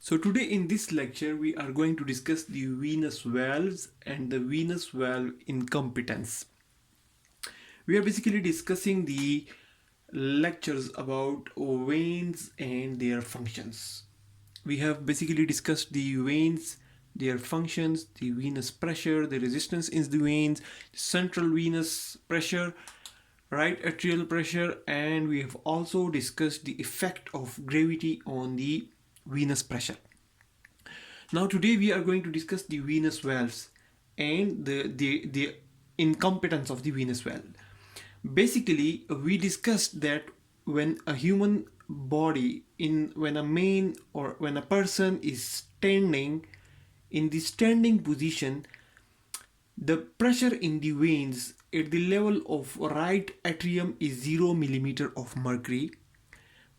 So today in this lecture we are going to discuss the venous valves and the venous valve incompetence. We are basically discussing the lectures about veins and their functions. We have basically discussed the veins, their functions, the venous pressure, the resistance in the veins, central venous pressure, right atrial pressure, and we have also discussed the effect of gravity on the venous pressure. Now today we are going to discuss the venous valves and the incompetence of the venous valve. Basically, we discussed that when a human body when a man or when a person is standing in the standing position, the pressure in the veins at the level of right atrium is 0 millimeter of mercury,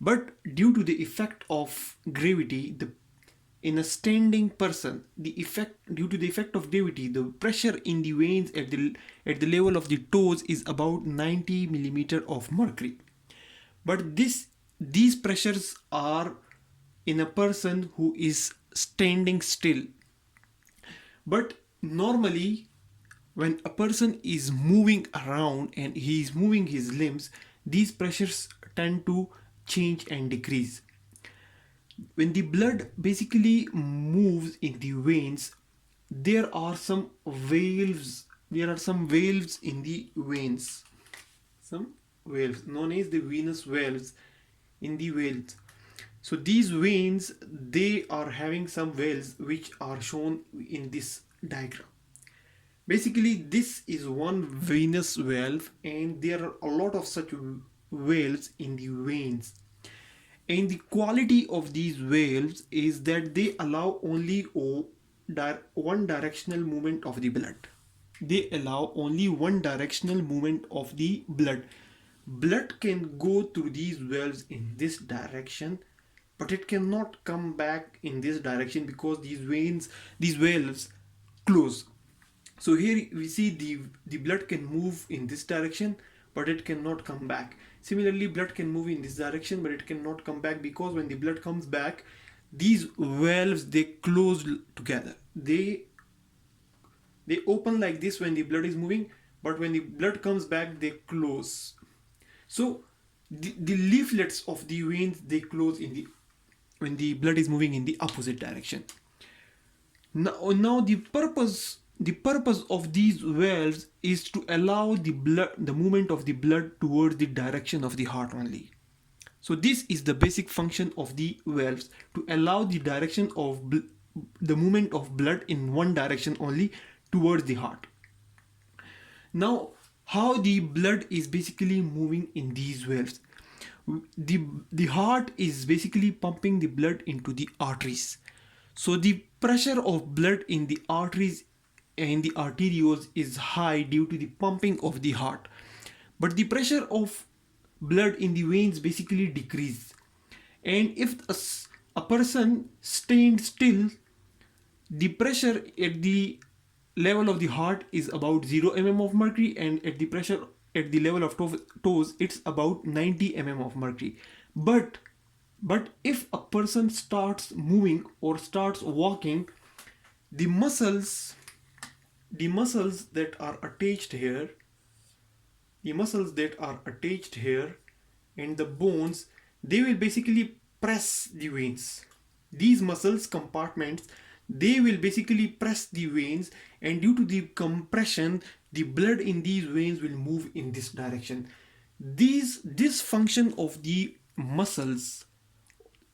but due to the effect of gravity, in a standing person, the effect due to the effect of gravity, the pressure in the veins at the level of the toes is about 90 millimeter of mercury. But these pressures are in a person who is standing still. But normally, when a person is moving around and he is moving his limbs, these pressures tend to change and decrease. When the blood basically moves in the veins, there are some valves. There are some valves in the veins. Some valves known as the venous valves in the veins. So these veins, they are having some valves which are shown in this diagram. Basically, this is one venous valve, and there are a lot of such valves in the veins. And the quality of these valves is that they allow only one directional movement of the blood. They allow only one directional movement of the blood. Blood can go through these valves in this direction, but it cannot come back in this direction because these valves close. So here we see the blood can move in this direction, but it cannot come back. Similarly, blood can move in this direction, but it cannot come back because when the blood comes back, these valves, they close together. They open like this when the blood is moving, but when the blood comes back, they close. So the leaflets of the veins, they close when the blood is moving in the opposite direction. Now the purpose of these valves is to allow the movement of the blood towards the direction of the heart only. So this is the basic function of the valves, to allow the direction of the movement of blood in one direction only towards the heart. Now, how the blood is basically moving in these valves? The heart is basically pumping the blood into the arteries. So the pressure of blood in the arteries and the arterioles is high due to the pumping of the heart. But the pressure of blood in the veins basically decrease. And if a person stands still, the pressure at the level of the heart is about 0 mm of mercury, and at the pressure at the level of toes, it's about 90 mm of mercury. But if a person starts moving or starts walking, the muscles that are attached here, and the bones, they will basically press the veins. These muscles compartments, they will basically press the veins, and due to the compression, the blood in these veins will move in this direction. This function of the muscles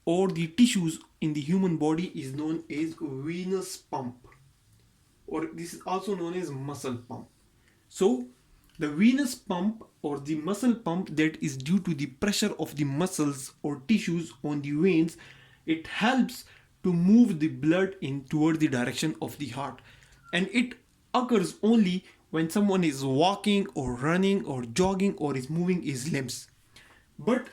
or the tissues in the human body is known as venous pump, or this is also known as muscle pump. So the venous pump or the muscle pump, that is due to the pressure of the muscles or tissues on the veins, it helps to move the blood in toward the direction of the heart. And it occurs only when someone is walking or running or jogging or is moving his limbs. But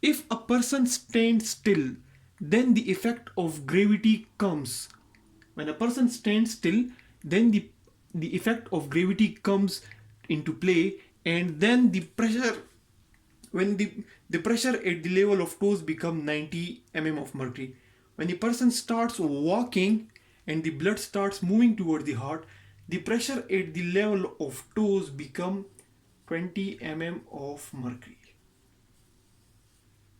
if a person stands still, then the effect of gravity comes. When a person stands still, then the effect of gravity comes into play, and then the pressure, when the pressure at the level of toes become 90 mm of mercury. When the person starts walking and the blood starts moving toward the heart, the pressure at the level of toes become 20 mm of mercury.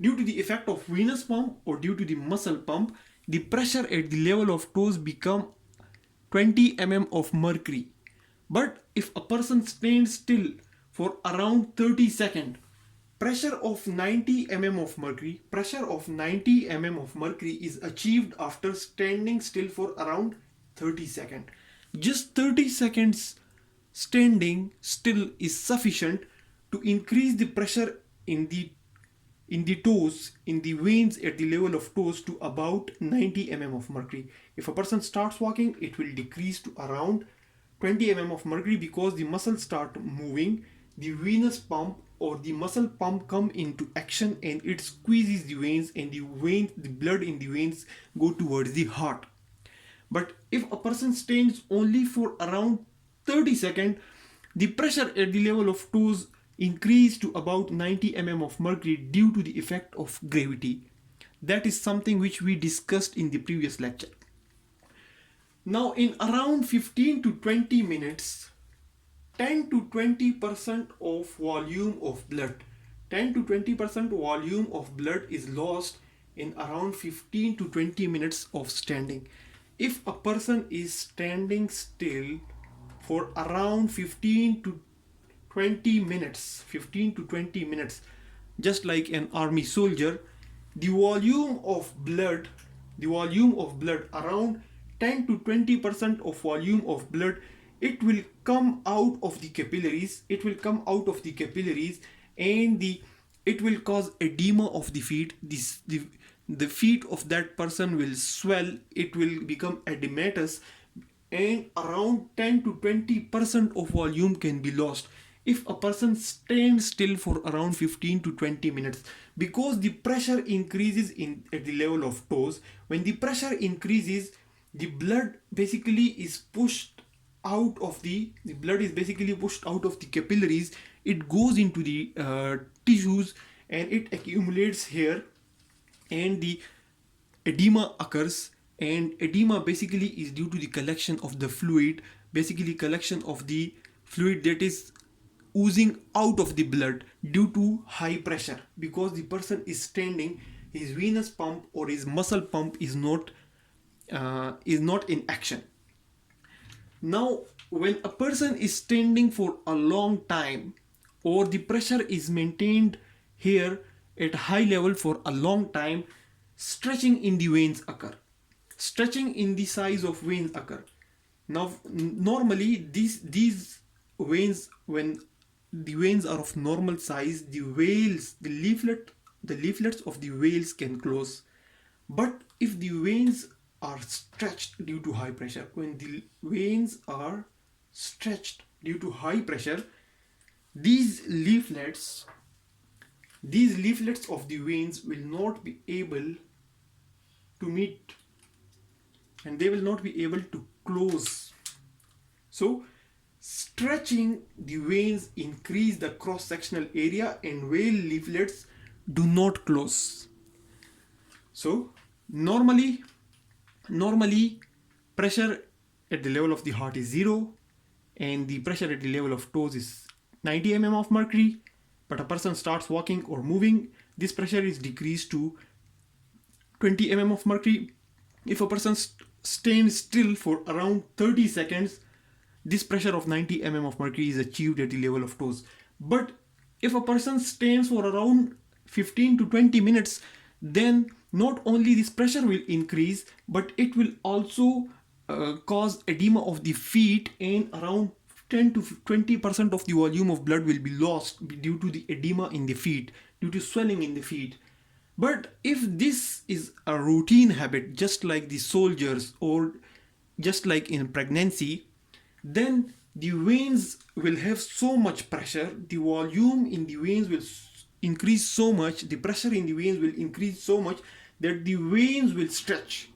Due to the effect of venous pump or due to the muscle pump, the pressure at the level of toes become 20 mm of mercury. But if a person stands still for around 30 seconds, pressure of 90 mm of mercury is achieved after standing still for around 30 seconds. Just 30 seconds standing still is sufficient to increase the pressure in the toes, in the veins at the level of toes to about 90 mm of mercury. If a person starts walking, it will decrease to around 20 mm of mercury because the muscles start moving, the venous pump or the muscle pump come into action and it squeezes the veins, and the blood in the veins go towards the heart. But if a person stands only for around 30 seconds, the pressure at the level of toes increase to about 90 mm of mercury due to the effect of gravity. That is something which we discussed in the previous lecture. Now in around 15 to 20 minutes, 10 to 20% of volume of blood 10 to 20% volume of blood is lost in around 15 to 20 minutes of standing. If a person is standing still for around 15 to 20 minutes, just like an army soldier, the volume of blood around 10 to 20% of volume of blood, it will come out of the capillaries, and it will cause edema of the feet. The feet of that person will swell, it will become edematous, and around 10 to 20% of volume can be lost if a person stands still for around 15 to 20 minutes, because the pressure increases at the level of toes. When the pressure increases, the blood basically is pushed out of the capillaries. It goes into the tissues and it accumulates here, and the edema occurs. And edema basically is due to the collection of the fluid that is oozing out of the blood due to high pressure, because the person is standing, his venous pump or his muscle pump is not in action. Now when a person is standing for a long time, or the pressure is maintained here at high level for a long time, stretching in the veins occur. Stretching in the size of veins occur. Now normally these veins, when the veins are of normal size, the leaflets of the veins can close. But if the veins are stretched due to high pressure, when the veins are stretched due to high pressure, these leaflets of the veins will not be able to meet, and they will not be able to close. So stretching the veins increase the cross-sectional area, and vein leaflets do not close. So normally pressure at the level of the heart is 0, and the pressure at the level of toes is 90 mm of mercury. But a person starts walking or moving, this pressure is decreased to 20 mm of mercury. If a person stands still for around 30 seconds, this pressure of 90 mm of mercury is achieved at the level of toes. But if a person stands for around 15 to 20 minutes, then not only this pressure will increase, but it will also cause edema of the feet, and around 10 to 20% of the volume of blood will be lost due to the edema in the feet, due to swelling in the feet. But if this is a routine habit, just like the soldiers or just like in pregnancy, then the veins will have so much pressure, the volume in the veins will increase so much, the pressure in the veins will increase so much that the veins will stretch.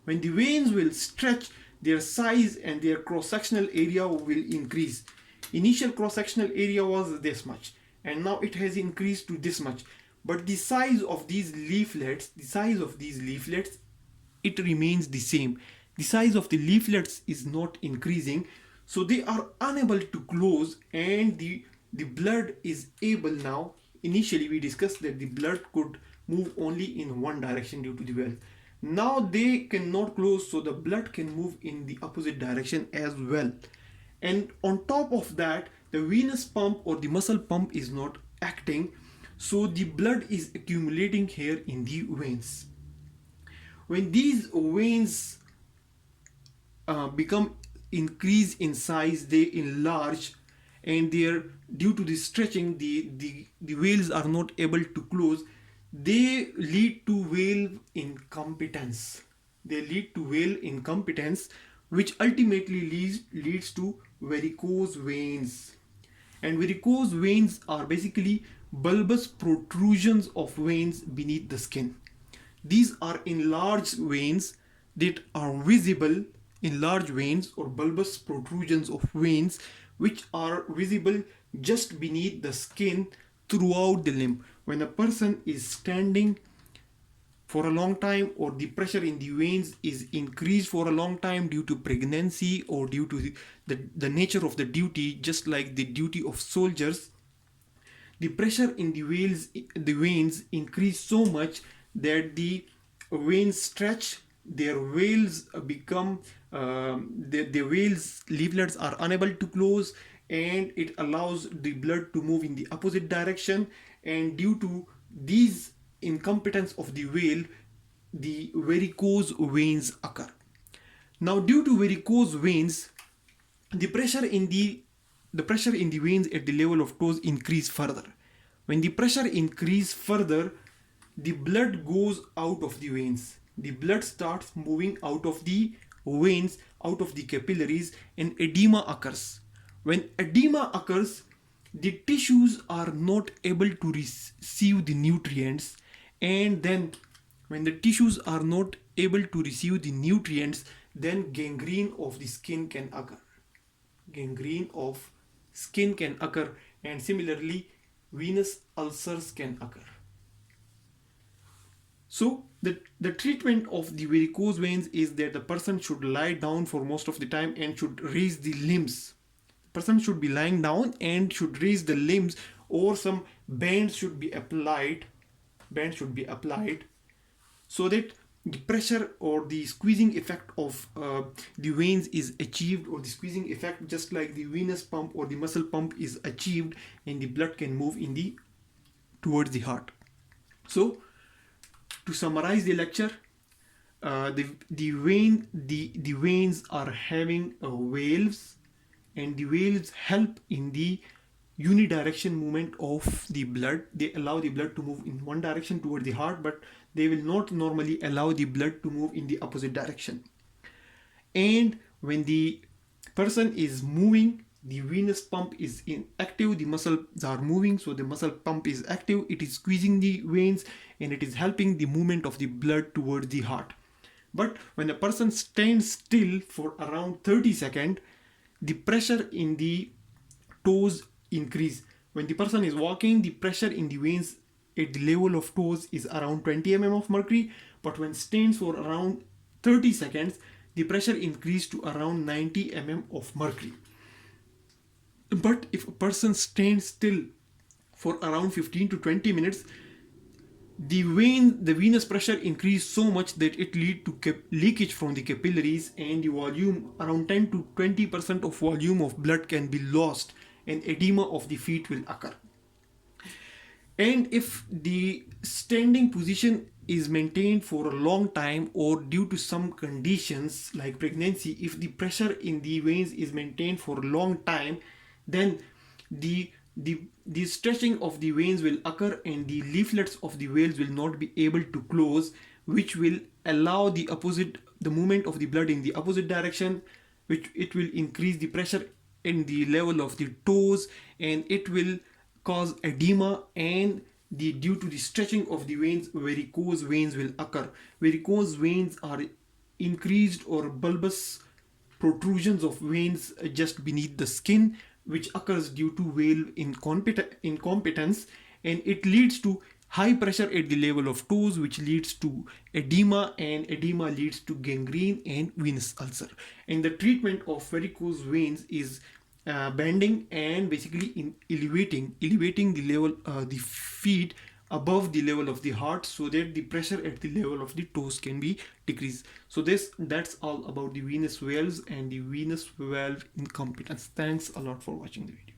When the veins will stretch, their size and their cross-sectional area will increase. Initial cross-sectional area was this much, and now it has increased to this much. But the size of these leaflets it remains the same. The size of the leaflets is not increasing, so they are unable to close, and the blood is able now. Initially we discussed that the blood could move only in one direction due to the valve. Now they cannot close, so the blood can move in the opposite direction as well. And on top of that, the venous pump or the muscle pump is not acting, so the blood is accumulating here in the veins. When these veins become increase in size, they enlarge, and they're due to the stretching, the valves are not able to close. They lead to valve incompetence. They lead to valve incompetence, which ultimately leads to varicose veins. And varicose veins are basically bulbous protrusions of veins beneath the skin. These are enlarged veins that are visible, enlarged veins or bulbous protrusions of veins which are visible just beneath the skin throughout the limb. When a person is standing for a long time, or the pressure in the veins is increased for a long time due to pregnancy or due to the nature of the duty, just like the duty of soldiers, the pressure in the veins increase so much that the veins stretch, their veils become the veils leaflets are unable to close, and it allows the blood to move in the opposite direction. And due to these incompetence of the veil, the varicose veins occur. Now due to varicose veins, the pressure in the veins at the level of toes increase further. When the pressure increase further, the blood goes out of the veins. The blood starts moving out of the veins, out of the capillaries, and edema occurs. When edema occurs, the tissues are not able to receive the nutrients, and then when the tissues are not able to receive the nutrients, then gangrene of the skin can occur. Gangrene of skin can occur, and similarly venous ulcers can occur. So the treatment of the varicose veins is that the person should lie down for most of the time and should raise the limbs. The person should be lying down and should raise the limbs, or some bands should be applied. So that the pressure or the squeezing effect of the veins is achieved, or the squeezing effect just like the venous pump or the muscle pump is achieved, and the blood can move towards the heart. So to summarize the lecture, the veins are having valves, and the valves help in the unidirection movement of the blood. They allow the blood to move in one direction toward the heart, but they will not normally allow the blood to move in the opposite direction. And when the person is moving, the venous pump is inactive, the muscles are moving, so the muscle pump is active, it is squeezing the veins, and it is helping the movement of the blood towards the heart. But when a person stands still for around 30 seconds, the pressure in the toes increase. When the person is walking, the pressure in the veins at the level of toes is around 20 mm of mercury, but when stands for around 30 seconds, the pressure increased to around 90 mm of mercury. But if a person stands still for around 15 to 20 minutes, the venous pressure increased so much that it lead to leakage from the capillaries, and the volume, around 10 to 20% of volume of blood can be lost, and edema of the feet will occur. And if the standing position is maintained for a long time, or due to some conditions like pregnancy, if the pressure in the veins is maintained for a long time, then the stretching of the veins will occur, and the leaflets of the valves will not be able to close, which will allow the movement of the blood in the opposite direction, which it will increase the pressure in the level of the toes, and it will cause edema, and due to the stretching of the veins, varicose veins will occur. Varicose veins are increased or bulbous protrusions of veins just beneath the skin, which occurs due to valve incompetence, and it leads to high pressure at the level of toes, which leads to edema, and edema leads to gangrene and venous ulcer. And the treatment of varicose veins is bending and basically in elevating the level, the feet above the level of the heart, so that the pressure at the level of the toes can be decreased. So that's all about the venous valves and the venous valve incompetence. Thanks a lot for watching the video.